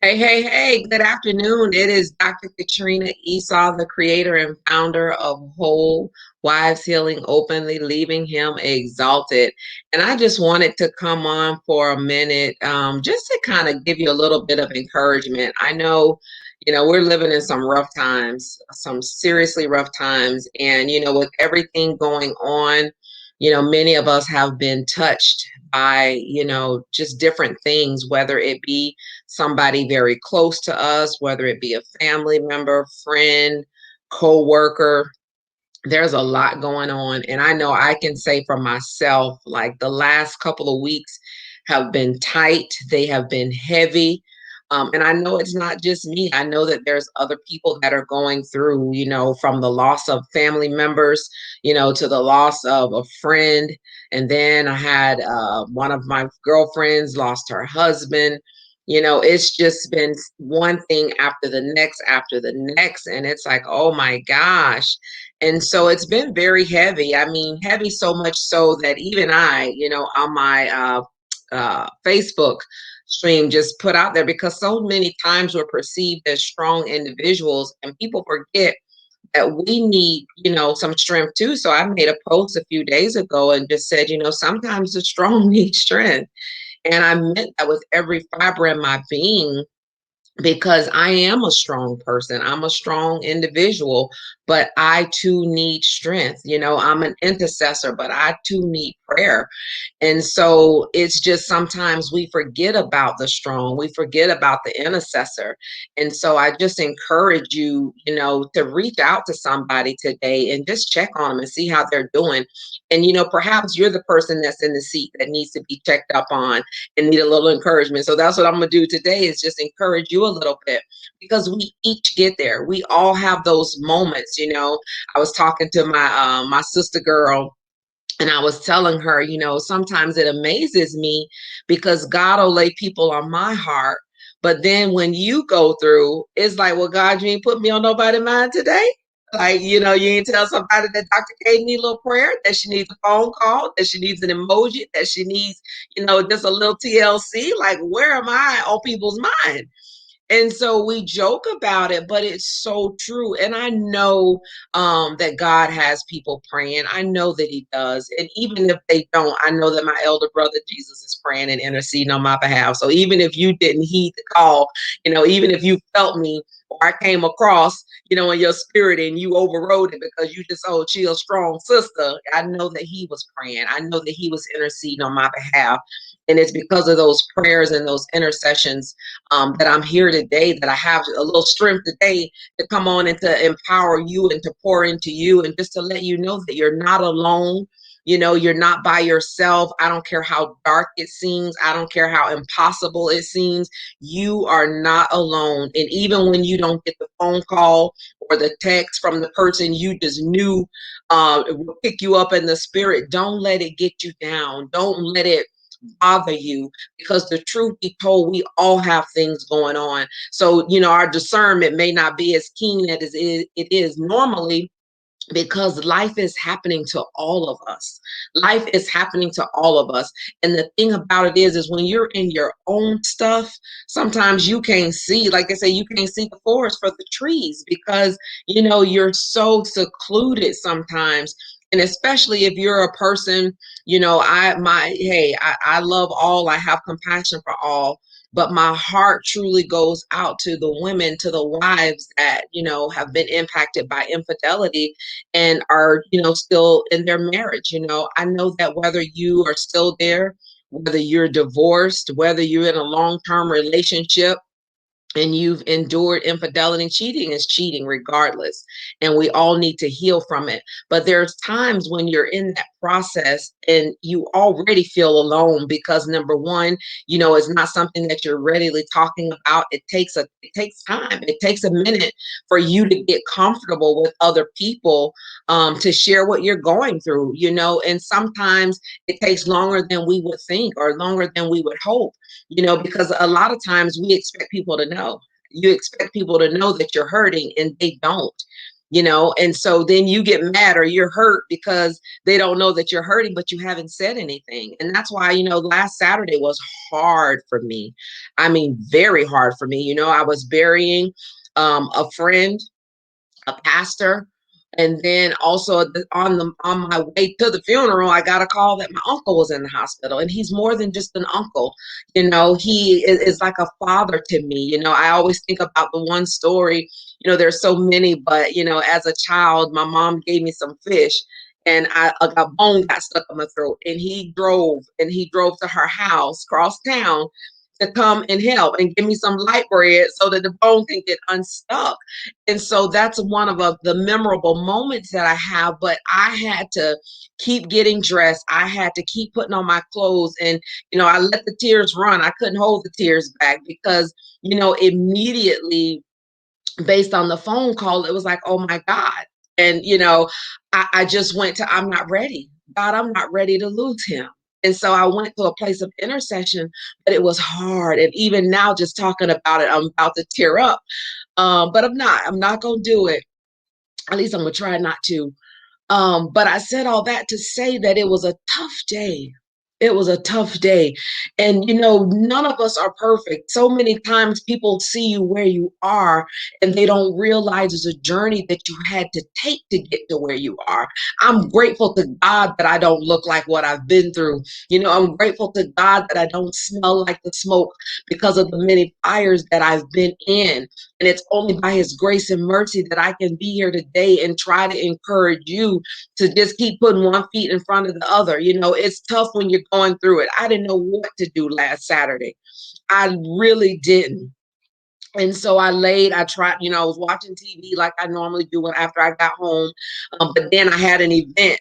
Hey, hey, hey, good afternoon. It is Dr. Katrina Esau, the creator and founder of Whole Wives Healing Openly, Leaving Him Exalted. And I just wanted to come on for a minute, just to kind of give you a little bit of encouragement. I know, we're living in some rough times, some seriously rough times. And, with everything going on, many of us have been touched by, just different things, whether it be somebody very close to us, whether it be a family member, friend, co-worker. There's a lot going on. And I know I can say for myself, like the last couple of weeks have been tight, they have been heavy. And I know it's not just me. I know that there's other people that are going through, from the loss of family members, to the loss of a friend. And then I had one of my girlfriends lost her husband. It's just been one thing after the next. And it's like, oh my gosh. And so it's been very heavy. I mean, heavy so much so that even I, on my Facebook stream just put out there, because so many times we're perceived as strong individuals and people forget that we need, some strength too. So I made a post a few days ago and just said, sometimes the strong need strength. And I meant that with every fiber in my being, because I am a strong person. I'm a strong individual, but I too need strength. I'm an intercessor, but I too need prayer. And so it's just sometimes we forget about the strong, we forget about the intercessor. And so I just encourage you, to reach out to somebody today and just check on them and see how they're doing. And, perhaps you're the person that's in the seat that needs to be checked up on and need a little encouragement. So that's what I'm going to do today, is just encourage you a little bit, because we each get there. We all have those moments. I was talking to my sister girl, and I was telling her, sometimes it amazes me because God will lay people on my heart. But then when you go through, it's like, well, God, you ain't put me on nobody's mind today. Like, you ain't tell somebody that Dr. K need a little prayer, that she needs a phone call, that she needs an emoji, that she needs, just a little TLC. Like, where am I on people's mind? And so we joke about it, but it's so true. And I know that God has people praying. I know that He does. And even if they don't, I know that my elder brother Jesus is praying and interceding on my behalf. So even if you didn't heed the call, even if you felt me or I came across, in your spirit and you overrode it because you just, oh, she a strong sister, I know that He was praying. I know that He was interceding on my behalf. And it's because of those prayers and those intercessions that I'm here today, that I have a little strength today to come on and to empower you and to pour into you and just to let you know that you're not alone. You're not by yourself. I don't care how dark it seems. I don't care how impossible it seems. You are not alone. And even when you don't get the phone call or the text from the person you just knew will pick you up in the spirit, don't let it get you down. Don't let it bother you, because the truth be told, we all have things going on. So, our discernment may not be as keen as it is normally, because life is happening to all of us. Life is happening to all of us. And the thing about it is when you're in your own stuff, sometimes you can't see, like I say, you can't see the forest for the trees, because, you're so secluded sometimes. And especially if you're a person, I love all, I have compassion for all, but my heart truly goes out to the women, to the wives that, have been impacted by infidelity and are, still in their marriage. I know that whether you are still there, whether you're divorced, whether you're in a long-term relationship, and you've endured infidelity, cheating is cheating regardless. And we all need to heal from it. But there's times when you're in that process and you already feel alone, because number one, it's not something that you're readily talking about. It takes time. It takes a minute for you to get comfortable with other people, to share what you're going through, and sometimes it takes longer than we would think or longer than we would hope, because a lot of times we expect people to know. You expect people to know that you're hurting, and they don't. and so then you get mad or you're hurt because they don't know that you're hurting, but you haven't said anything. And that's why, last Saturday was hard for me. I mean, very hard for me. I was burying a friend, a pastor. And then also on my way to the funeral, I got a call that my uncle was in the hospital, and he's more than just an uncle. He is like a father to me. I always think about the one story. There's so many, but as a child, my mom gave me some fish, and a bone got stuck in my throat, and he drove to her house across town to come and help and give me some light bread so that the bone can get unstuck. And so that's one of the memorable moments that I have. But I had to keep getting dressed. I had to keep putting on my clothes. And, I let the tears run. I couldn't hold the tears back because, immediately based on the phone call, it was like, oh my God. And, I just went to, I'm not ready. God, I'm not ready to lose him. And so I went to a place of intercession, but it was hard. And even now, just talking about it, I'm about to tear up. But I'm not going to do it. At least I'm going to try not to. But I said all that to say that it was a tough day. It was a tough day. And, none of us are perfect. So many times people see you where you are and they don't realize it's a journey that you had to take to get to where you are. I'm grateful to God that I don't look like what I've been through. I'm grateful to God that I don't smell like the smoke because of the many fires that I've been in. And it's only by his grace and mercy that I can be here today and try to encourage you to just keep putting one feet in front of the other. It's tough when you're going through it. I didn't know what to do last Saturday. I really didn't. And so I tried, I was watching TV like I normally do after I got home. But then I had an event,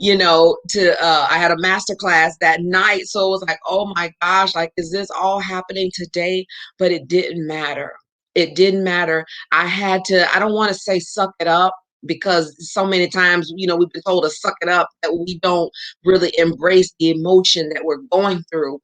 I had a master class that night. So it was like, oh my gosh, like, is this all happening today? But it didn't matter. It didn't matter. I don't want to say suck it up, because so many times, we've been told to suck it up, that we don't really embrace the emotion that we're going through.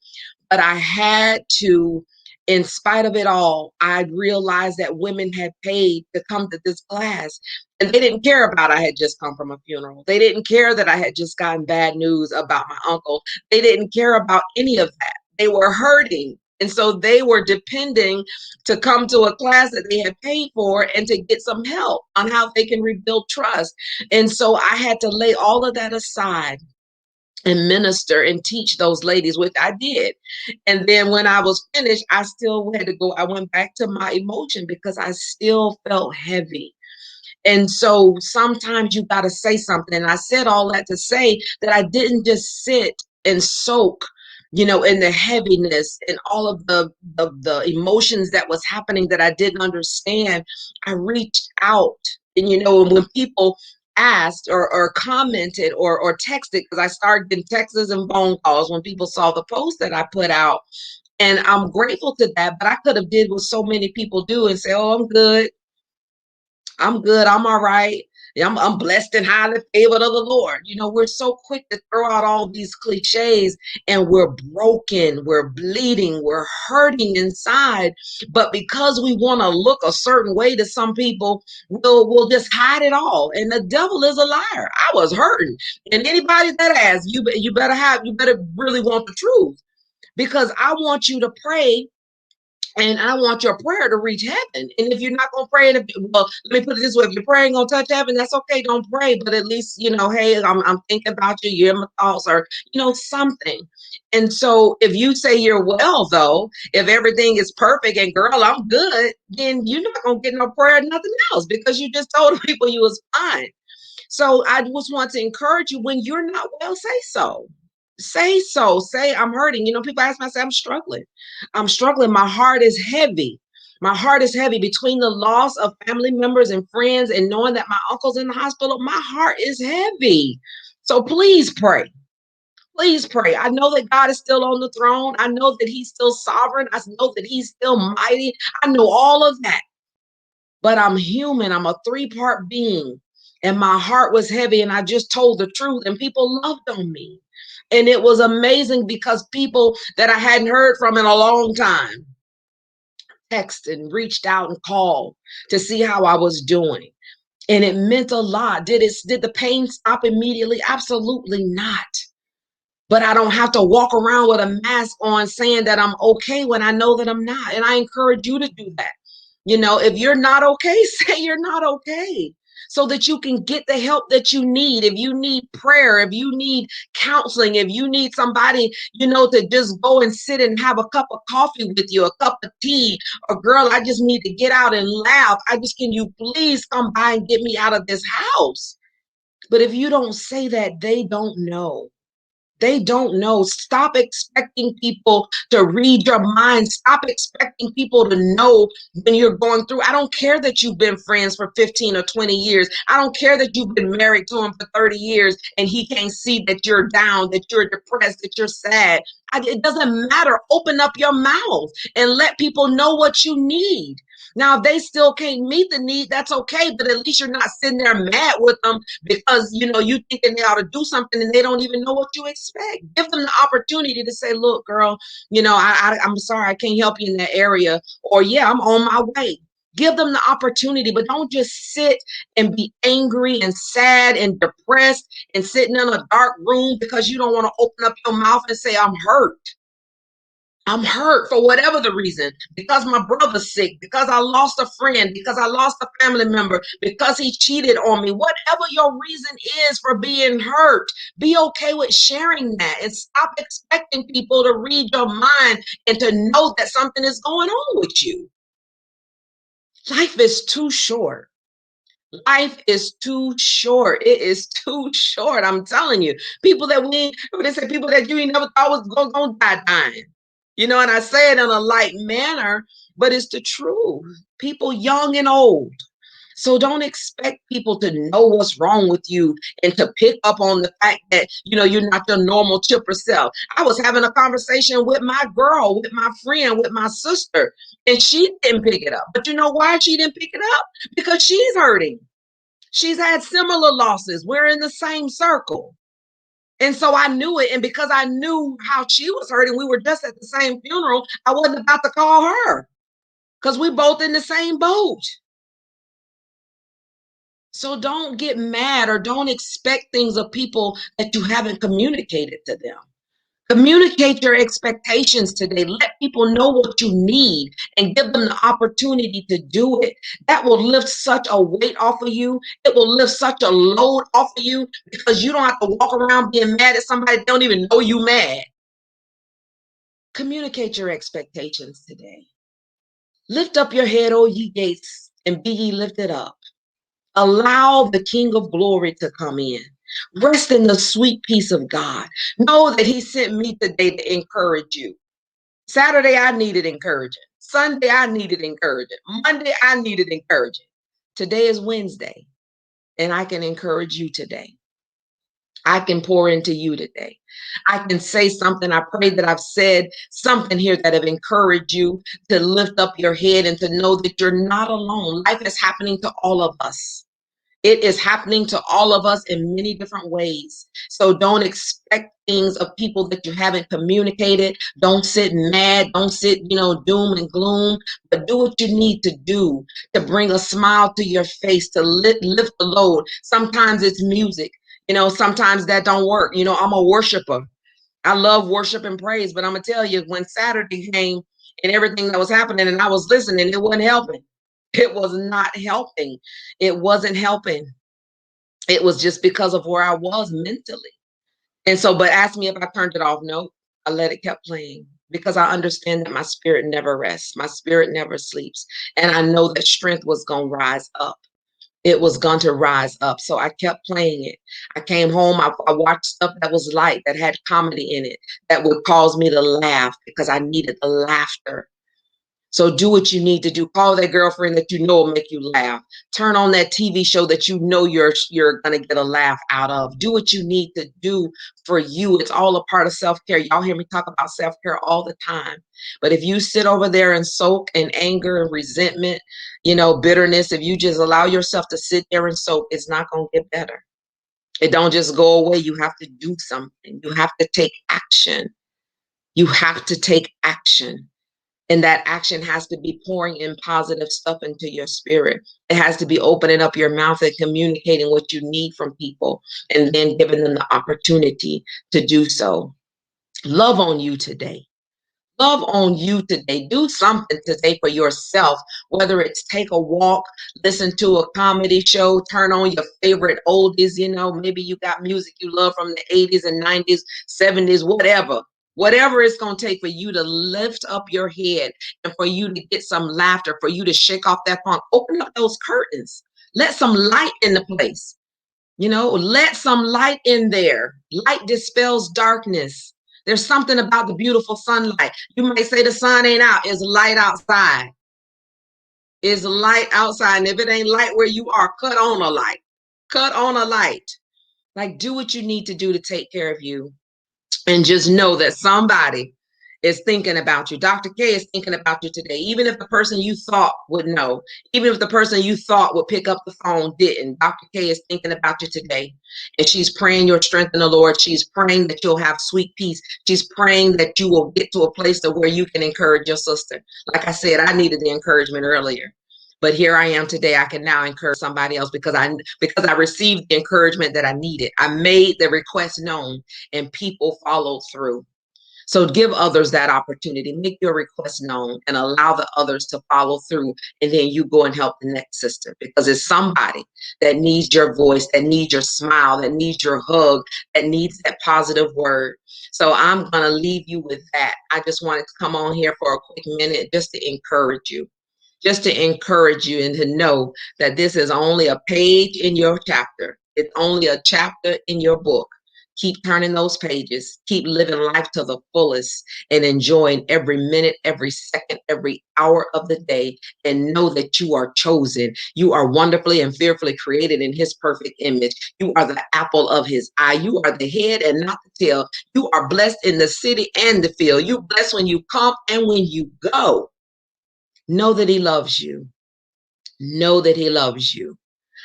But I had to, in spite of it all, I realized that women had paid to come to this class, and they didn't care about I had just come from a funeral. They didn't care that I had just gotten bad news about my uncle. They didn't care about any of that. They were hurting. And so they were depending to come to a class that they had paid for and to get some help on how they can rebuild trust. And so I had to lay all of that aside and minister and teach those ladies, which I did. And then when I was finished, I still had to go. I went back to my emotion because I still felt heavy. And so sometimes you got to say something. And I said all that to say that I didn't just sit and soak, in the heaviness and all of the emotions that was happening that I didn't understand. I reached out. And, when people asked or commented or texted, because I started getting texts and phone calls when people saw the post that I put out. And I'm grateful to that, but I could have did what so many people do and say, oh, I'm good. I'm good. I'm all right. Yeah, I'm blessed and highly favored of the Lord. We're so quick to throw out all these cliches, and we're broken, we're bleeding, we're hurting inside. But because we want to look a certain way to some people, we'll just hide it all. And the devil is a liar. I was hurting. And anybody that asks, you better really want the truth, because I want you to pray, and I want your prayer to reach heaven. And if you're not going to pray, well, let me put it this way: if your prayer ain't going to touch heaven, that's okay. Don't pray. But at least, hey, I'm thinking about you. You're in my thoughts, or, something. And so if you say you're well, though, if everything is perfect and girl, I'm good, then you're not going to get no prayer, nothing else, because you just told people you was fine. So I just want to encourage you: when you're not well, say so. Say so. Say, I'm hurting. People ask me, I say, I'm struggling. I'm struggling. My heart is heavy. My heart is heavy between the loss of family members and friends and knowing that my uncle's in the hospital. My heart is heavy. So please pray. Please pray. I know that God is still on the throne. I know that he's still sovereign. I know that he's still mighty. I know all of that. But I'm human. I'm a three-part being. And my heart was heavy, and I just told the truth, and people loved on me. And it was amazing because people that I hadn't heard from in a long time texted and reached out and called to see how I was doing. And it meant a lot. Did the pain stop immediately? Absolutely not. But I don't have to walk around with a mask on saying that I'm okay when I know that I'm not. And I encourage you to do that. If you're not okay, say you're not okay so that you can get the help that you need. If you need prayer, if you need counseling, if you need somebody, to just go and sit and have a cup of coffee with you, a cup of tea, or girl, I just need to get out and laugh. Can you please come by and get me out of this house? But if you don't say that, they don't know. They don't know. Stop expecting people to read your mind. Stop expecting people to know when you're going through. I don't care that you've been friends for 15 or 20 years. I don't care that you've been married to him for 30 years and he can't see that you're down, that you're depressed, that you're sad. It doesn't matter. Open up your mouth and let people know what you need. Now, if they still can't meet the need, that's okay. But at least you're not sitting there mad with them because you thinking they ought to do something and they don't even know what you expect. Give them the opportunity to say, look, girl, I'm sorry, I can't help you in that area, or yeah, I'm on my way. Give them the opportunity, but don't just sit and be angry and sad and depressed and sitting in a dark room because you don't want to open up your mouth and say, I'm hurt. I'm hurt for whatever the reason, because my brother's sick, because I lost a friend, because I lost a family member, because he cheated on me. Whatever your reason is for being hurt, be okay with sharing that and stop expecting people to read your mind and to know that something is going on with you. Life is too short. Life is too short. It is too short. I'm telling you. They say people that you ain't never thought was gonna die dying. And I say it in a light manner, but it's the truth. People young and old. So don't expect people to know what's wrong with you and to pick up on the fact that, you're not your normal chipper self. I was having a conversation with my girl, with my friend, with my sister, and she didn't pick it up. But you know why she didn't pick it up? Because she's hurting. She's had similar losses. We're in the same circle. And so I knew it. And because I knew how she was hurting, we were just at the same funeral. I wasn't about to call her because we both in the same boat. So don't get mad or don't expect things of people that you haven't communicated to them. Communicate your expectations today. Let people know what you need and give them the opportunity to do it. That will lift such a weight off of you. It will lift such a load off of you because you don't have to walk around being mad at somebody that don't even know you mad. Communicate your expectations today. Lift up your head, O ye gates, and be ye lifted up. Allow the King of glory to come in. Rest in the sweet peace of God. Know that he sent me today to encourage you. Saturday, I needed encouraging. Sunday, I needed encouraging. Monday, I needed encouraging. Today is Wednesday, and I can encourage you today. I can pour into you today. I can say something. I pray that I've said something here that have encouraged you to lift up your head and to know that you're not alone. Life is happening to all of us. It is happening to all of us in many different ways. So don't expect things of people that you haven't communicated. Don't sit mad. Don't sit, doom and gloom, but do what you need to do to bring a smile to your face, to lift the load. Sometimes it's music. Sometimes that don't work. I'm a worshiper. I love worship and praise, but I'm going to tell you, when Saturday came and everything that was happening and I was listening, it wasn't helping. It was not helping. It wasn't helping. It was just because of where I was mentally. And so, but ask me if I turned it off. No, I let it kept playing because I understand that my spirit never rests. My spirit never sleeps. And I know that strength was going to rise up. It was going to rise up. So I kept playing it. I came home. I watched stuff that was light, that had comedy in it, that would cause me to laugh because I needed the laughter. So do what you need to do. Call that girlfriend that you know will make you laugh. Turn on that TV show that you know you're gonna get a laugh out of. Do what you need to do for you. It's all a part of self-care. Y'all hear me talk about self-care all the time. But if you sit over there and soak in anger and resentment, bitterness, if you just allow yourself to sit there and soak, it's not gonna get better. It don't just go away. You have to do something. You have to take action. You have to take action. And that action has to be pouring in positive stuff into your spirit. It has to be opening up your mouth and communicating what you need from people and then giving them the opportunity to do so. Love on you today. Love on you today. Do something today for yourself, whether it's take a walk, listen to a comedy show, turn on your favorite oldies. Maybe you got music you love from the 80s and 90s, 70s, whatever. Whatever it's going to take for you to lift up your head and for you to get some laughter, for you to shake off that funk. Open up those curtains. Let some light in the place. Let some light in there. Light dispels darkness. There's something about the beautiful sunlight. You might say the sun ain't out. It's light outside. It's light outside. And if it ain't light where you are, cut on a light. Cut on a light. Like, do what you need to do to take care of you. And just know that somebody is thinking about you. Dr. K is thinking about you today. Even if the person you thought would know, even if the person you thought would pick up the phone didn't, Dr. K is thinking about you today. And she's praying your strength in the Lord. She's praying that you'll have sweet peace. She's praying that you will get to a place to where you can encourage your sister. Like I said, I needed the encouragement earlier. But here I am today. I can now encourage somebody else because I received the encouragement that I needed. I made the request known and people followed through. So give others that opportunity. Make your request known and allow the others to follow through. And then you go and help the next sister because it's somebody that needs your voice, that needs your smile, that needs your hug, that needs that positive word. So I'm going to leave you with that. I just wanted to come on here for a quick minute just to encourage you. Just to encourage you and to know that this is only a page in your chapter. It's only a chapter in your book. Keep turning those pages. Keep living life to the fullest and enjoying every minute, every second, every hour of the day. And know that you are chosen. You are wonderfully and fearfully created in his perfect image. You are the apple of his eye. You are the head and not the tail. You are blessed in the city and the field. You blessed when you come and when you go. Know that he loves you. Know that he loves you.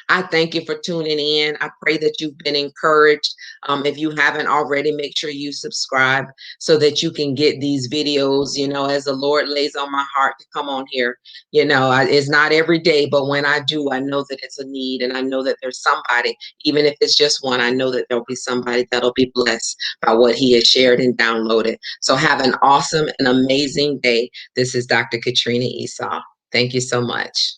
I thank you for tuning in. I pray that you've been encouraged. If you haven't already, make sure you subscribe so that you can get these videos, as the Lord lays on my heart to come on here. It's not every day, but when I do, I know that it's a need. And I know that there's somebody, even if it's just one, I know that there'll be somebody that'll be blessed by what he has shared and downloaded. So have an awesome and amazing day. This is Dr. Katrina Esau. Thank you so much.